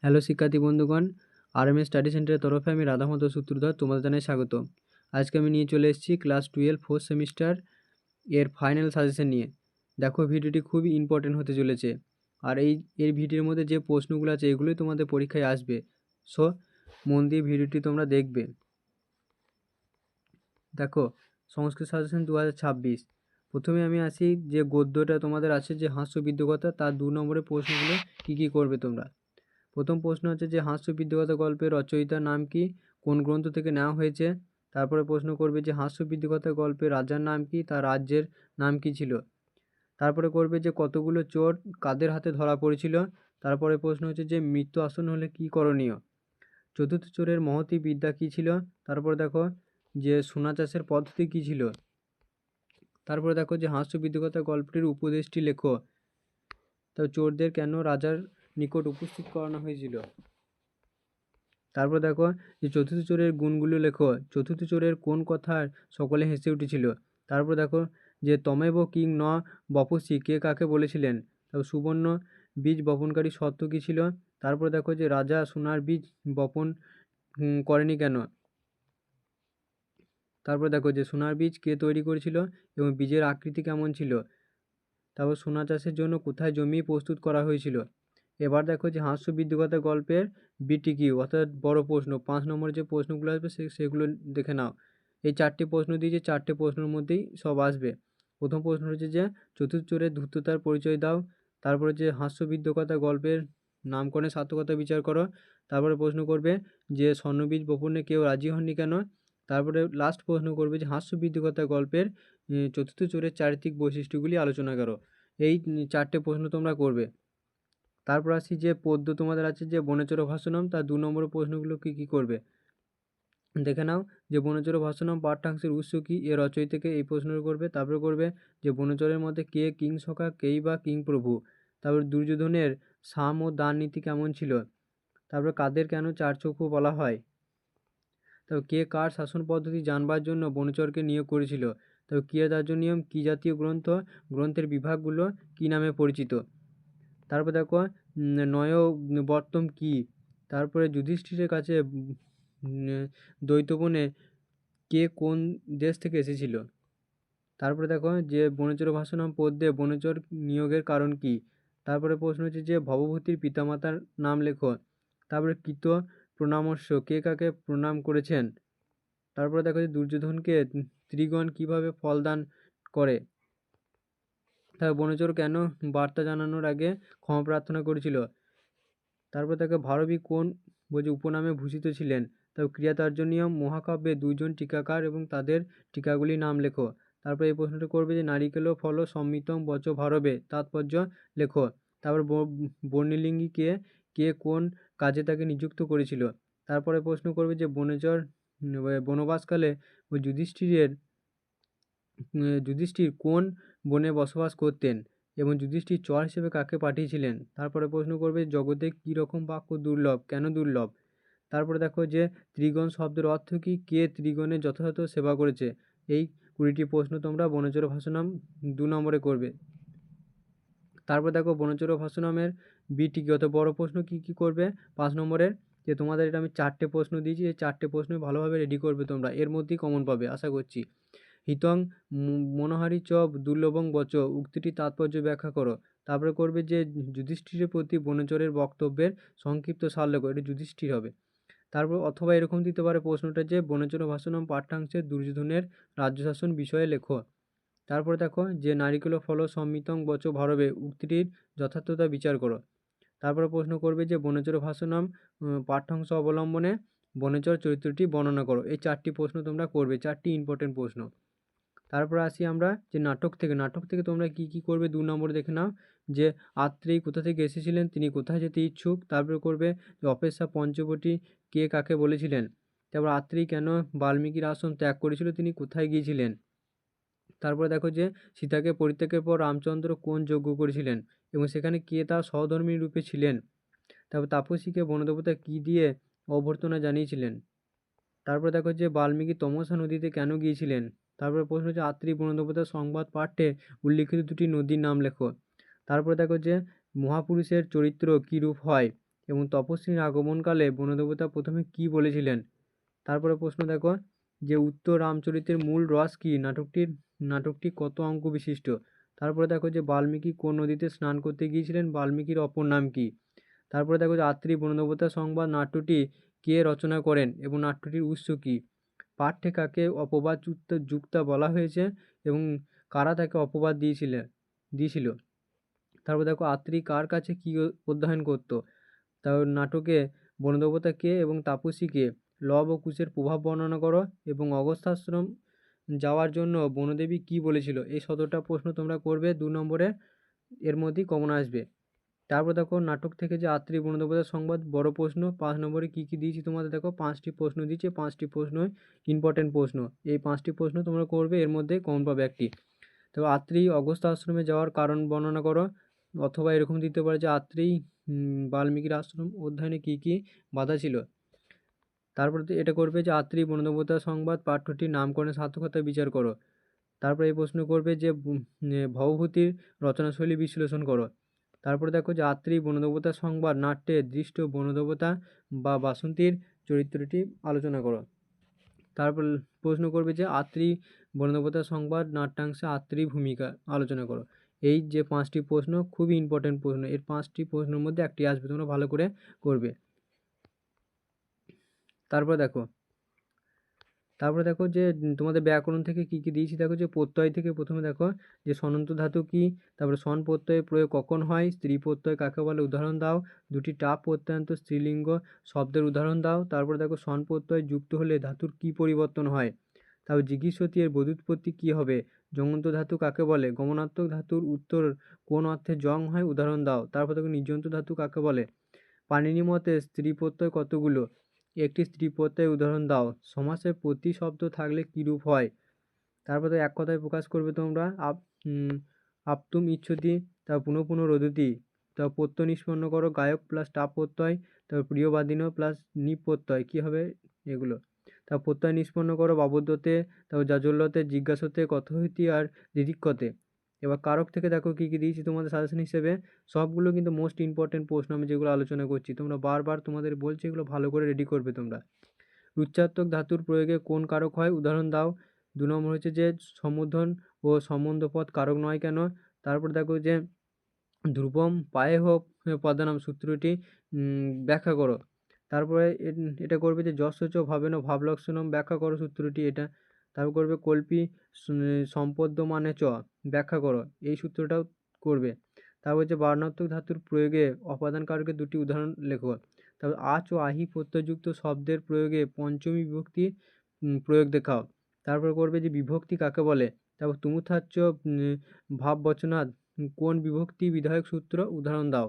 Hello শিক্ষার্থী বন্ধুগণ, RMS study সেন্টারের তরফে আমি রাধামোহন সূত্রধর তোমাদের জানাই স্বাগত। আজকে আমি নিয়ে চলে এসেছি ক্লাস 12 ফোর্থ সেমিস্টার এর ফাইনাল সাজেশন নিয়ে। দেখো, ভিডিওটি খুবই ইম্পর্টেন্ট হতে চলেছে। আর এই ভিডিওর মধ্যে যে প্রশ্নগুলো আছে এগুলোই তোমাদের পরীক্ষায় আসবে। সো মন দিয়ে ভিডিওটি তোমরা দেখবে। দেখো, সংস্কৃত সাজেশন 2026। প্রথমে আমি আসি যে গদ্যটা তোমাদের আছে যে হাস্যবিদ্যকতা, তার 2 নম্বরের প্রশ্নগুলো কী করবে তোমরা। প্রথম প্রশ্ন হচ্ছে যে হাস্যবিদ্যকতা গল্পের রচয়িতার নাম কি, কোন গ্রন্থ থেকে নেওয়া হয়েছে। তারপরে প্রশ্ন করবে যে হাস্যবিদ্যকতা গল্পের রাজার নাম কি, তার রাজ্যের নাম কি ছিল। তারপরে করবে যে কতগুলো চোর কাদের হাতে ধরা পড়েছিল। তারপরে প্রশ্ন হচ্ছে যে মৃত্যু আসন্ন হলে কি করণীয়। চতুর্থ চোরের মহতী বিদ্যা কী ছিল। তারপরে দেখো যে সোনা চাষের পদ্ধতি কী ছিল। তারপরে দেখো যে হাস্যবিদ্যকতা গল্পটির উপদেশটি লেখো। তো চোরদের কেন রাজার নিকট উপস্থিত করানো হয়েছিল। তারপর দেখো যে চতুর্থ চোরের গুণগুলো লেখো। চতুর্থ চোরের কোন কথার সকলে হেসে উঠেছিল। তারপর দেখো যে তমেব কিং ন বপসি কে কাকে বলেছিলেন। তারপর সুবর্ণ বীজ বপনকারী সত্য কী ছিল। তারপর দেখো যে রাজা সোনার বীজ বপন করেনি কেন। তারপর দেখো যে সোনার বীজ কে তৈরি করেছিল এবং বীজের আকৃতি কেমন ছিল। তারপর সোনা চাষের জন্য কোথায় জমি প্রস্তুত করা হয়েছিল। এবার দেখো যে হাস্যবিদ্যকতা গল্পের বিটিকিউ অর্থাৎ বড় প্রশ্ন 5 নম্বরের যে প্রশ্নগুলো আসবে সেগুলো দেখে নাও। এই 4টি প্রশ্ন দিয়ে যে 4টে প্রশ্নের মধ্যেই সব আসবে। প্রথম প্রশ্ন হচ্ছে যে চতুর্থ চোরের ধূর্ততার পরিচয় দাও। তারপরে যে হাস্যবিদ্যকতা গল্পের নামকরণের সার্থকতা বিচার করো। তারপরে প্রশ্ন করবে যে স্বর্ণবীজ বপনে কেউ রাজি হননি কেন। তারপরে লাস্ট প্রশ্ন করবে যে হাস্যবিদ্যকতা গল্পের চতুর্থ চোরের চারিত্রিক বৈশিষ্ট্যগুলি আলোচনা করো। এই 4টে প্রশ্ন তোমরা করবে। তারপর আসি যে পদ্য তোমাদের আছে যে বনেচর ভাষণম, তার 2 নম্বরের প্রশ্নগুলো কী করবে দেখে নাও। যে বনেচর ভাষণম পাঠ্যাংশের উৎস কী, এর রচয়িতাকে এই প্রশ্নটা করবে। তারপরে করবে যে বনেচরের মধ্যে কে কিং সখা, কেই বা কিং প্রভু। তারপর দুর্যোধনের সাম ও দান নীতি কেমন ছিল। তারপরে কাদের কেন চারচক্ষু বলা হয়। তবে কে কার শাসন পদ্ধতি জানবার জন্য বনেচরকে নিয়োগ করেছিল। তবে ক্রিয়াদার্য নিয়ম কী জাতীয় গ্রন্থ, গ্রন্থের বিভাগগুলো কী নামে পরিচিত। তারপর দেখো নয়বর্তম কী। তারপরে যুধিষ্ঠিরের কাছে দ্বৈতবনে কে কোন দেশ থেকে এসেছিল। তারপরে দেখো যে বনেচর ভাষণম পদ্যে বনেচর নিয়োগের কারণ কী। তারপরে প্রশ্ন হচ্ছে যে ভবভূতির পিতামাতার নাম লেখো। তারপরে কৃত প্রণামস্য কে কাকে প্রণাম করেছেন। তারপরে দেখো যে দুর্যোধনকে ত্রিগণ কীভাবে ফলদান করে। তার বনেচর কেন বার্তা জানানোর আগে ক্ষমা প্রার্থনা করেছিল। তারপর তাকে ভারবী কোন উপনামে ভূষিত ছিলেন। তারপর ক্রিয়াতার্য নিয়ম মহাকাব্যে 2জন টিকাকার এবং তাদের টিকাগুলির নাম লেখো। তারপর এই প্রশ্নটা করবে যে নারিকেল ফল সম্মিতং বচ ভারবে তাৎপর্য লেখো। তারপর বর্ণিলিঙ্গী কে কোন কাজে তাকে নিযুক্ত করেছিল। তারপরে প্রশ্ন করবে যে বনেচর বনবাসকালে যুধিষ্ঠির কোন বনে বসবাস করতেন এবং যুধিষ্ঠির চর হিসেবে কাকে পাঠিয়েছিলেন। তারপরে প্রশ্ন করবে জগতে কী রকম বাক্য দুর্লভ, কেন দুর্লভ। তারপরে দেখো যে ত্রিগণ শব্দের অর্থ কী, কে ত্রিগণের যথাযথ সেবা করেছে। এই 20টি প্রশ্ন তোমরা বনেচর ভাষণম 2 নম্বরে করবে। তারপর দেখো বনেচর ভাষণমের বিটিকি অত বড় প্রশ্ন কী করবে 5 নম্বরের। যে তোমাদের এটা আমি 4টে প্রশ্ন দিয়েছি, এই 4টে প্রশ্ন ভালোভাবে রেডি করবে তোমরা, এর মধ্যেই কমন পাবে আশা করছি। হিতং মনোহারি চ দুর্লভং বচ উক্তিটি তাৎপর্য ব্যাখ্যা করো। তারপরে করবে যে যুধিষ্ঠিরের প্রতি বনেচরের বক্তব্যের সংক্ষিপ্ত সার লেখো। এটা যুধিষ্ঠির হবে। তারপর অথবা এরকম দিতে পারে প্রশ্নটা যে বনেচর ভাষণম পাঠ্যাংশে দুর্যোধনের রাজ্যশাসন বিষয়ে লেখো। তারপরে দেখো যে নারিকেল ফল সম্মিতং বচ ভারবে উক্তিটির যথার্থতা বিচার করো। তারপরে প্রশ্ন করবে যে বনেচর ভাষণম পাঠ্যাংশ অবলম্বনে বনেচর চরিত্রটি বর্ণনা করো। এই 4টি প্রশ্ন তোমরা করবে, 4টি ইম্পর্টেন্ট প্রশ্ন। তারপর আসি আমরা যে নাটক থেকে তোমরা কী করবে 2 নম্বরে দেখে নাও। যে আত্রেয়ী কোথা থেকে এসেছিলেন, তিনি কোথায় যেতে ইচ্ছুক। তারপরে করবে যে অপেশা পঞ্চবটী কে কাকে বলেছিলেন। তারপর আত্রেয়ী কেন বাল্মীকির আশ্রম ত্যাগ করেছিল, তিনি কোথায় গিয়েছিলেন। তারপরে দেখো যে সীতাকে পরিত্যাগের পর রামচন্দ্র কোন যজ্ঞ করেছিলেন এবং সেখানে কে তার সহধর্মী রূপে ছিলেন। তারপর তাপসীকে বনদেবতা কী দিয়ে অভ্যর্থনা জানিয়েছিলেন। তারপরে দেখো যে বাল্মীকি তমসা নদীতে কেন গিয়েছিলেন। তারপরে প্রশ্ন হচ্ছে আত্রেয়ী বনদেবতার সংবাদ পাঠে উল্লিখিত 2টি নদীর নাম লেখো। তারপরে দেখো যে মহাপুরুষের চরিত্র কী রূপ হয় এবং তপস্বীর আগমনকালে বনদেবতা প্রথমে কী বলেছিলেন? তারপরে প্রশ্ন দেখো যে উত্তর রামচরিতের মূল রস কী? নাটকটি কত অঙ্ক বিশিষ্ট? তারপরে দেখো যে বাল্মীকি কোন নদীতে স্নান করতে গিয়েছিলেন? বাল্মীকির অপর নাম কী? তারপরে দেখো যে আত্রি বনদেবতা সংবাদ নাট্যটি কে রচনা করেন এবং নাট্যটির উৎস কী? পাঠ্যে কাকে অপবাদ যুক্তা বলা হয়েছে এবং কারা তাকে অপবাদ দিয়েছিল? তারপর দেখো আত্রি কার কাছে কী অধ্যয়ন করতো? তার নাটকে বনদেবতা কে এবং তাপসী কে? লব ও কুশের প্রভাব বর্ণনা করো এবং অগস্ত্যাশ্রম যাওয়ার জন্য বনদেবী কী বলেছিল? এই 17টা প্রশ্ন তোমরা করবে 2 নম্বরে, এর মধ্যেই কমন আসবে। তারপর দেখো নাটক থেকে যে আত্রি বনদেবতার সংবাদ বড় প্রশ্ন 5 নম্বরে কী কী দিয়েছি তোমাদের দেখো 5টি প্রশ্ন দিয়েছে, 5টি প্রশ্নই ইম্পর্টেন্ট প্রশ্ন। এই 5টি প্রশ্ন তোমরা করবে, এর মধ্যে কমন পাবে একটি। তো আত্রি অগস্ত্য আশ্রমে যাওয়ার কারণ বর্ণনা করো, অথবা এরকম দিতে পারে যে আত্রি বাল্মীকির আশ্রম অধ্যয়নে কী কী বাধা ছিল। তারপরে এটা করবে যে আত্রি বনদেবতা সংবাদ পাঠ্যটির নামকরণের সার্থকতা বিচার করো। তারপরে এই প্রশ্ন করবে যে ভবভূতির রচনাশৈলী বিশ্লেষণ করো। তারপরে দেখো যে আত্রি বনদেবতা সংবাদ নাট্যে দৃষ্ট বনদেবতা বা বাসন্তীর চরিত্রটি আলোচনা করো। তারপর প্রশ্ন করবে যে আত্রি বনদেবতা সংবাদ নাট্যাংশে আত্রি ভূমিকা আলোচনা করো। এই যে 5টি প্রশ্ন খুবই ইম্পর্টেন্ট প্রশ্ন, এর 5টি প্রশ্নের মধ্যে একটি আসবে, তোমরা ভালো করে করবে। তারপরে দেখো যে তোমাদের ব্যাকরণ থেকে কী কী দিয়েছি দেখো যে প্রত্যয় থেকে প্রথমে দেখো যে সনন্ত ধাতু কী, তারপরে সন প্রত্যয়ের প্রয়োগ কখন হয়, স্ত্রী প্রত্যয় কাকে বলে উদাহরণ দাও, দুটি টাপ প্রত্যয়ান্ত স্ত্রীলিঙ্গ শব্দের উদাহরণ দাও। তারপরে দেখো সন প্রত্যয় যুক্ত হলে ধাতুর কী পরিবর্তন হয়, তারপর জিগীষতী এর বোধুৎপত্তি কী হবে, জঙ্গন্ত ধাতু কাকে বলে, গমনাত্মক ধাতুর উত্তর কোন অর্থে জং হয় উদাহরণ দাও। তারপর দেখো নির্যন্ত ধাতু কাকে বলে, পাণিনি মতে স্ত্রী প্রত্যয় কতগুলো, একটি স্ত্রী প্রত্যয়ের উদাহরণ দাও। সমাসে প্রতিশব্দ থাকলে কী রূপ হয়? তারপরে এক কথায় প্রকাশ করবে তোমরা আপতুম ইচ্ছতি, তারপর পুনঃ পুনঃ রোদতি, তারপর প্রত্যয় নিষ্পন্ন করো গায়ক প্লাস টাপ প্রত্যয়, তারপর প্রিয়বাদিন প্লাস নিপ প্রত্যয় কী হবে এগুলো। তারপর প্রত্যয় নিষ্পন্ন করো বাবদ্যতে, তারপর জাজল্যতে, জিজ্ঞাসতে, কথহিতি আর দিদিক্ষতে। এবার কারক থেকে দেখো কী কী দিয়েছি তোমাদের সাজেশন হিসেবে, সবগুলো কিন্তু মোস্ট ইম্পর্টেন্ট প্রশ্ন আমি যেগুলো আলোচনা করছি, তোমরা বারবার তোমাদের বলছি এগুলো ভালো করে রেডি করবে তোমরা। উচ্চাত্মক ধাতুর প্রয়োগে কোন কারক হয় উদাহরণ দাও। 2 নম্বর হচ্ছে যে সমুধন ও সম্বন্ধপদ কারক নয় কেন। তারপর দেখো যে ধ্রুবম পায়েহ পদানাম সূত্রটি ব্যাখ্যা করো। তারপরে এটা করবে যে যশোচ ভাবেন ভাবলক্ষণম ব্যাখ্যা করো সূত্রটি এটা। তারপর করবে কল্পি সম্পদ্যমানে চ ব্যাখ্যা করো, এই সূত্রটাও করবে। তারপর হচ্ছে বার্ণাত্মক ধাতুর প্রয়োগে অপাদান কারকের দুটি উদাহরণ লেখো। তারপর আচ ও আহি প্রত্যয়যুক্ত শব্দের প্রয়োগে পঞ্চমী বিভক্তি প্রয়োগ দেখাও। তারপর করবে যে বিভক্তি কাকে বলে। তারপর তুমুথাচ্চ ভাববচনাদ কোন বিভক্তি বিধায়ক সূত্র উদাহরণ দাও।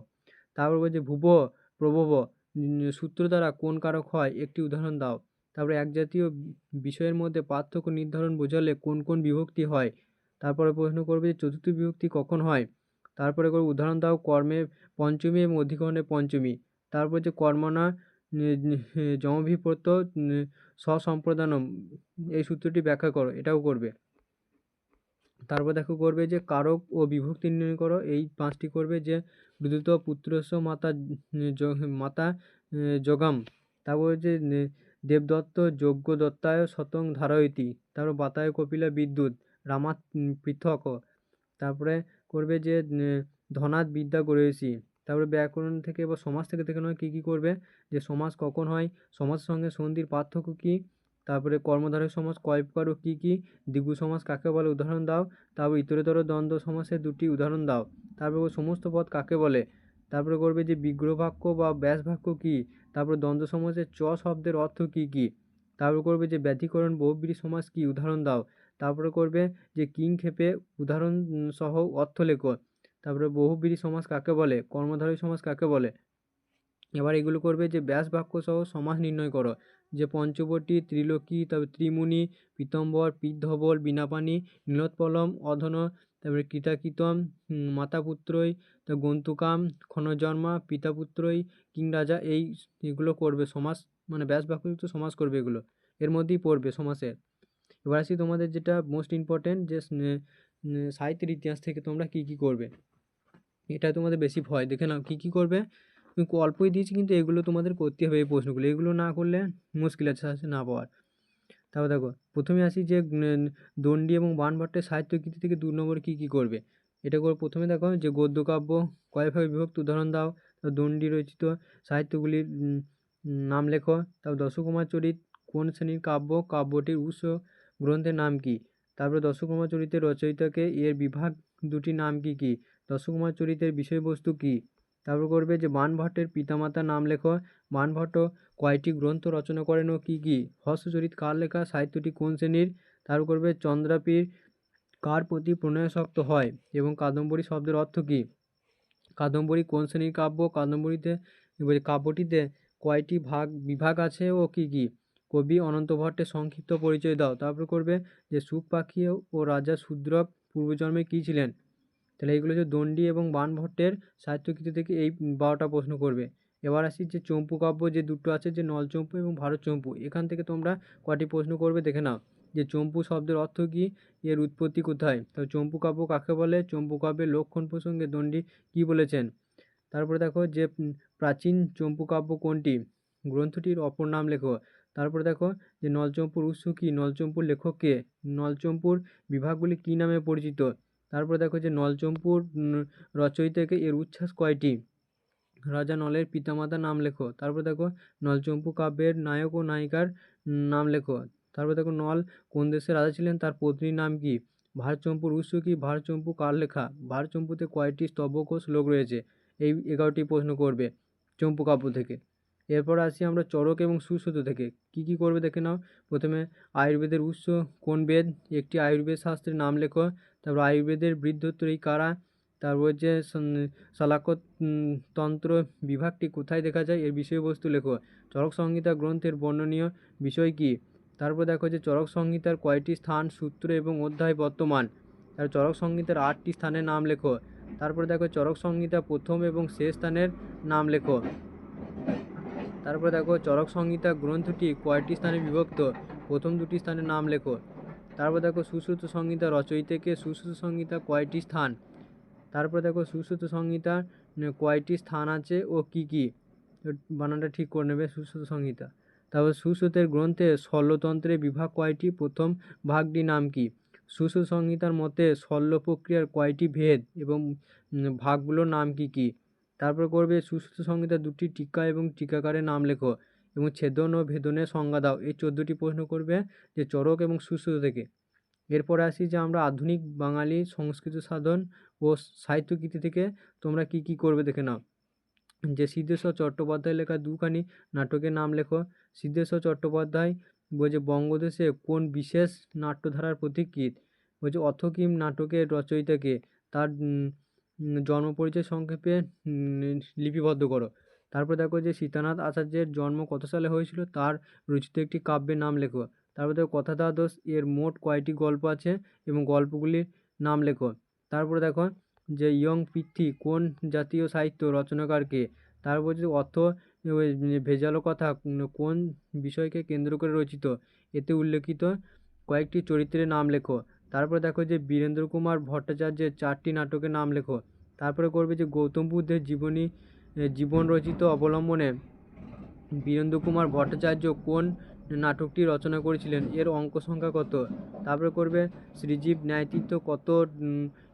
তারপর বলছে ভুব প্রভব সূত্র দ্বারা কোন কারক হয় একটি উদাহরণ দাও। তারপরে এক জাতীয় বিষয়ের মধ্যে পার্থক্য নির্ধারণ বোঝালে কোন কোন বিভক্তি হয়। তারপরে প্রশ্ন করবে যে চতুর্থ বিভক্তি কখন হয়। তারপরে করে উদাহরণ দাও কর্মে পঞ্চমী এবং অধিকরণে পঞ্চমী। তারপর যে কর্মণা যমভিপ্রত স্বসম্প্রদানম, এই সূত্রটি ব্যাখ্যা করো, এটাও করবে। তারপর দেখো করবে যে কারক ও বিভক্তি নির্ণয় করো, এই 5টি করবে যে বিদ্যুৎ পুত্রস্য মাতা যোগাম। তারপর হচ্ছে দেবদত্ত যজ্ঞ দত্তায় শতং ধারয়তি। তারপর বাতায় কপিলা বিদ্যুৎ রামাত পৃথক। তারপরে করবে যে ধনাৎ বিদ্যা গড়েছি। তারপরে ব্যাকরণ থেকে বা সমাজ থেকে দেখে নয় কী কী করবে, যে সমাস কখন হয়, সমাজের সঙ্গে সন্ধির পার্থক্য কী, তারপরে কর্মধারয় সমাস কয় প্রকার ও কী কী, দ্বিগু সমাস কাকে বলে উদাহরণ দাও। তারপর ইতরেতর দ্বন্দ্ব সমাসের দুটি উদাহরণ দাও। তারপরে সমস্ত পদ কাকে বলে। তারপরে করবে যে বিগ্রহ বাক্য বা ব্যাস বাক্য কী। তারপরে দ্বন্দ্ব সমাসের চ শব্দের অর্থ কী কী। তারপর করবে যে ব্যতিকরণ বহুব্রীহি সমাস কী উদাহরণ দাও। তারপরে করবে যে কিংক্ষেপে উদাহরণ সহ অর্থ লেখো। তারপরে বহুব্রীহি সমাস কাকে বলে, কর্মধারয় সমাস কাকে বলে। এবার এগুলো করবে যে ব্যাস বাক্য সহ সমাস নির্ণয় করো, যে পঞ্চবটী, ত্রিলোকী, তারপরে ত্রিমুনি, পীতম্বর, পিতধবল, বীণাপাণি, নীলোৎপলম, অধন, তারপরে কৃতাকৃতম, মাতাপুত্রই, তারপর গন্তুকাম, ক্ষণজন্মা, পিতাপুত্রই, কিং রাজা, এইগুলো করবে সমাস, মানে ব্যাস বাক্যযুক্ত সমাস করবে এগুলো, এর মধ্যেই পড়বে সমাসের। এবার আসি তোমাদের যেটা মোস্ট ইম্পর্টেন্ট, যে সাহিত্যের ইতিহাস থেকে তোমরা কী কী করবে। এটা তোমাদের বেশি ভয়, দেখে নাও কী কী করবে। আমি অল্পই দিয়েছি, কিন্তু এগুলো তোমাদের করতে হবে, এই প্রশ্নগুলো, এগুলো না করলে মুশকিল আছে সাজেশন না পাওয়ার। তারপর দেখো প্রথমে আসি যে দণ্ডী এবং বাণভট্টের সাহিত্যকৃতি থেকে 2 নম্বরে কী কী করবে। এটা করে প্রথমে দেখো যে গদ্যকাব্য কয় ভাগে বিভক্ত উদাহরণ দাও। তারপর দণ্ডী রচিত সাহিত্যগুলির নাম লেখো। তারপর দশকুমার চরিত কোন শ্রেণীর কাব্য, কাব্যটির উৎস গ্রন্থের নাম কি। তারপরে দশকুমার চরিতের রচয়িতাকে, এর বিভাগ দুটির নাম কি কি, দশকুমার চরিতের বিষয়বস্তু কি। তারপর করবে যে বাণভট্টের পিতামাতার নাম লেখো। বাণভট্ট কয়টি গ্রন্থ রচনা করেন ও কী কী। হর্ষচরিত কার লেখা, সাহিত্যটি কোন শ্রেণীর। তারপর করবে চন্দ্রাপীর কার প্রতি প্রণয়াসক্ত হয় এবং কাদম্বরী শব্দের অর্থ কী। কাদম্বরী কোন শ্রেণীর কাব্য, কাব্যটিতে কয়টি বিভাগ আছে ও কী কী। কবি অনন্ত ভট্টের সংক্ষিপ্ত পরিচয় দাও। তারপর করবে যে সুখ পাখি ও রাজা শূদ্রক পূর্বজন্মে কী ছিলেন। তাহলে এইগুলো যে দণ্ডী এবং বাণভট্টের সাহিত্যকৃতি থেকে এই 12টা প্রশ্ন করবে। এবার আসি যে চম্পু কাব্য যে দুটো আছে, যে নলচম্পু এবং ভারতচম্পু, এখান থেকে তোমরা কটি প্রশ্ন করবে দেখে নাও। যে চম্পু শব্দের অর্থ কী, এর উৎপত্তি কোথায়। তবে চম্পু কাব্য কাকে বলে, চম্পু কাব্যের লক্ষণ প্রসঙ্গে দণ্ডী কী বলেছেন। তারপরে দেখো যে প্রাচীন চম্পু কাব্য কোনটি, গ্রন্থটির অপর নাম লেখো। তারপরে দেখো যে নলচম্পুর উৎস কী, নলচম্পুর লেখক কে, নলচম্পুর বিভাগগুলি কী নামে পরিচিত। তারপরে দেখো যে নলচম্পুর রচয়িতাকে, এর উচ্ছ্বাস কয়টি। রাজা নলের পিতামাতার নাম লেখো। তারপর দেখো নলচম্পু কাব্যের নায়ক ও নায়িকার নাম লেখো। তারপর দেখো নল কোন দেশের রাজা ছিলেন, তার পত্নীর নাম কি। ভারতচম্পুর উৎস কী, ভারতচম্পু কার লেখা, ভারতচম্পুতে কয়টি স্তবক ও শ্লোক রয়েছে। এই 11টি প্রশ্ন করবে চম্পু কাব্য থেকে। এরপর আসি আমরা চরক এবং সুশ্রুত থেকে কি কি করবে দেখে নাও। প্রথমে আয়ুর্বেদের উৎস কোন বেদ, একটি আয়ুর্বেদ শাস্ত্রের নাম লেখো। তারপর আয়ুর্বেদের বৃদ্ধত্রয়ী কারা। তারপর হচ্ছে শালাকত তন্ত্র বিভাগটি কোথায় দেখা যায়, এর বিষয়বস্তু লেখো। চরক সংহিতা গ্রন্থের বর্ণনীয় বিষয় কী। তারপর দেখো যে চরক সংহিতার কয়টি স্থান, সূত্র এবং অধ্যায় বর্তমান। আর চরক সংহিতার 8টি স্থানের নাম লেখো। তারপরে দেখো চরক সংহিতা প্রথম এবং শেষ স্থানের নাম লেখো। তারপরে দেখো চরক সংহিতা গ্রন্থটি কয়টি স্থানে বিভক্ত, প্রথম 2টি স্থানের নাম লেখো। তারপর দেখো সুশ্রুত সংহিতা রচয়িতাকে, সুশ্রুত সংহিতা কয়টি স্থান। তারপরে দেখো সুশ্রুত সংহিতার কয়টি স্থান আছে ও কি কি, বানানটা ঠিক করে নেবে সুশ্রুত সংহিতা। তারপর সুশ্রুতের গ্রন্থে শল্যতন্ত্রের বিভাগ কয়টি, প্রথম ভাগটির নাম কি। সুশ্রুত সংহিতার মতে শল্য প্রক্রিয়ার কয়টি ভেদ এবং ভাগগুলোর নাম কি কি। তারপর করবে সুশ্রুত সংহিতার 2টি টিকা এবং টিকাকারের নাম লেখো এবং ছেদন ও ভেদনের সংজ্ঞা দাও। এই 14টি প্রশ্ন করবে যে চরক এবং সুশ্রুত থেকে। এরপরে আসি যে আমরা আধুনিক বাঙালি সংস্কৃত সাধন ও সাহিত্যকৃতি থেকে তোমরা কি কি করবে দেখে নাও। যে সিদ্ধেশ্বর চট্টোপাধ্যায় লেখা 2খানি নাটকের নাম লেখো। সিদ্ধেশ্বর চট্টোপাধ্যায় বলছে বঙ্গদেশে কোন বিশেষ নাট্যধারার পথিকৃৎ। বলছে অথকিম নাটকের রচয়িতাকে, তার জন্ম পরিচয় সংক্ষেপে লিপিবদ্ধ করো। তারপর দেখো যে সীতানাথ আচার্যের জন্ম কত সালে হয়েছিল, তার রচিত একটি কাব্যের নাম লেখো। তারপর দেখো কথা দ্বাদশ এর মোট কয়টি গল্প আছে এবং গল্পগুলির নাম লেখো। তারপরে দেখো যে ইয়ং পৃথ্বী কোন জাতীয় সাহিত্য রচনাকারকে। তারপর যে অর্থ ভেজালো কথা কোন বিষয়কে কেন্দ্র করে রচিত, এতে উল্লেখিত কয়েকটি চরিত্রের নাম লেখো। তারপরে দেখো যে বীরেন্দ্র কুমার ভট্টাচার্যের 4টি নাটকের নাম লেখো। তারপরে করবে যে গৌতম বুদ্ধের জীবন রচিত অবলম্বনে বীরেন্দ্র কুমার ভট্টাচার্য কোন নাটকটি রচনা করেছিলেন, এর অঙ্ক সংখ্যা কত। তারপরে করবে শ্রীজীব ন্যায়তীর্থ কত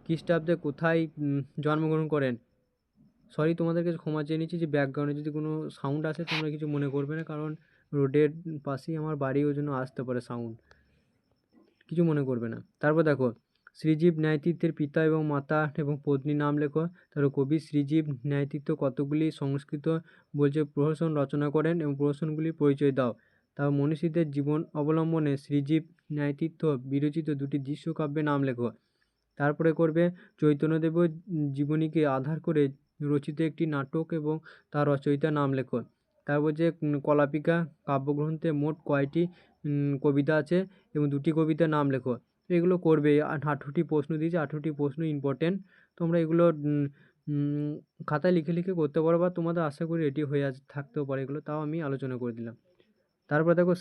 খ্রিস্টাব্দে কোথায় জন্মগ্রহণ করেন। সরি তোমাদেরকে ক্ষমা চেয়ে নিচ্ছি যে ব্যাকগ্রাউন্ডে যদি কোনো সাউন্ড আসে তোমরা কিছু মনে করবে না, কারণ রোডের পাশেই আমার বাড়ি, ওই জন্য আসতে পারে সাউন্ড, কিছু মনে করবে না। তারপর দেখো শ্রীজীব ন্যায়তীর্থের পিতা এবং মাতা এবং পত্নীর নাম লেখো। তারপর কবি শ্রীজীব ন্যায়তীর্থ কতগুলি সংস্কৃত বলছে প্রহসন রচনা করেন এবং প্রহসনগুলির পরিচয় দাও। তারপর মনীষীদের জীবন অবলম্বনে শ্রীজীব ন্যায়তীর্থ বিরচিত 2টি দৃশ্যকাব্যের নাম লেখো। তারপরে করবে চৈতন্যদেবের জীবনীকে আধার করে রচিত একটি নাটক এবং তার রচয়িতার নাম লেখো। তারপর যে কলাপিকা কাব্যগ্রন্থে মোট কয়টি কবিতা আছে এবং 2টি কবিতার নাম লেখো। এগুলো করবে। 18টি প্রশ্ন দিয়েছে, 18টি প্রশ্ন ইম্পর্টেন্ট। তোমরা এগুলো খাতায় লিখে লিখে করতে পারো বা তোমাদের আশা করি রেডি হয়ে থাকতেও পারে এগুলো, তাও আমি আলোচনা করে দিলাম। তারপর দেখো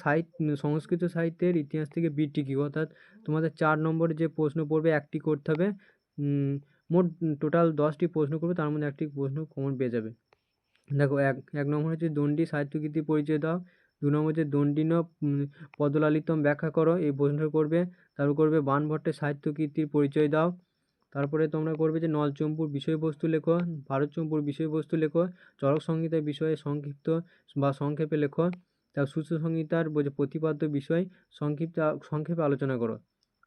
সংস্কৃত সাহিত্যের ইতিহাস থেকে বিটটি কী, অর্থাৎ তোমাদের 4 নম্বরে যে প্রশ্ন পড়বে 1টি করতে হবে। মোট টোটাল 10টি প্রশ্ন করবে, তার মধ্যে 1টি প্রশ্ন কমন পেয়ে যাবে। দেখো এক নম্বর হচ্ছে দণ্ডী সাহিত্যকৃতি পরিচয় দাও। 2 নম্বর হচ্ছে দণ্ডিন পদলালিতম ব্যাখ্যা করো, এই প্রশ্নটা করবে। তারপর করবে বাণভট্টের সাহিত্যকৃতির পরিচয় দাও। তারপরে তোমরা করবে যে নলচম্পুর বিষয়বস্তু লেখো, ভারতচম্পুর বিষয়বস্তু লেখো, চরক সংহিতার বিষয়ে সংক্ষিপ্ত বা সংক্ষেপে লেখো। তারপর সূত্র সংহিতার প্রতিপাদ্য বিষয় সংক্ষেপে আলোচনা করো।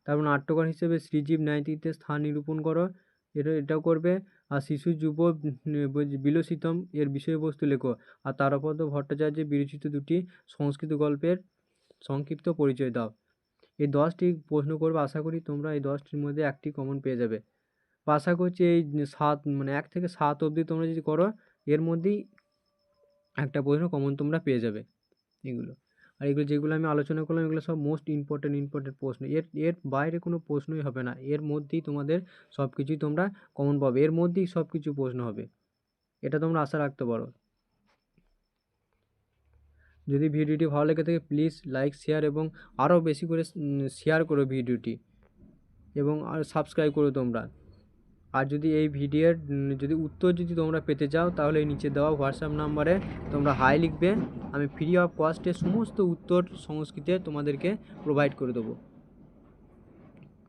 তারপর নাট্যকার হিসেবে শ্রীজীব ন্যায়তীর্থের স্থান নিরূপণ করো, এটাও করবে। আর শিশু যুব বিলসিতম এর বিষয়বস্তু লেখো। আর তারাপদ ভট্টাচার্যের বিরচিত 2টি সংস্কৃত গল্পের সংক্ষিপ্ত পরিচয় দাও। এই 10টি প্রশ্ন করবে, আশা করি তোমরা এই 10টির মধ্যে একটি কমন পেয়ে যাবে। বা আশা করছি এই 1 থেকে 7 অবধি তোমরা যদি করো, এর মধ্যেই একটা প্রশ্ন কমন তোমরা পেয়ে যাবে এগুলো। আর এগুলো যেগুলো আমি আলোচনা করলাম এগুলো সব মোস্ট ইম্পর্টেন্ট প্রশ্ন। এর বাইরে কোনো প্রশ্নই হবে না, এর মধ্যেই তোমাদের সব কিছুই তোমরা কমন পাবে, এর মধ্যেই সব কিছু প্রশ্ন হবে, এটা তোমরা আশা রাখতে পারো। যদি ভিডিওটি ভালো লেগে থাকে প্লিজ লাইক শেয়ার এবং আরও বেশি করে শেয়ার করো ভিডিওটি, এবং আর সাবস্ক্রাইব করো তোমরা। আর যদি এই ভিডিওর যদি উত্তর যদি তোমরা পেতে চাও তাহলে এই নিচে দেওয়া হোয়াটসঅ্যাপ নাম্বারে তোমরা হাই লিখবে, আমি ফ্রি অফ কস্টে সমস্ত উত্তর সংস্কৃতে তোমাদেরকে প্রোভাইড করে দেবো।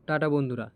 টাটা বন্ধুরা।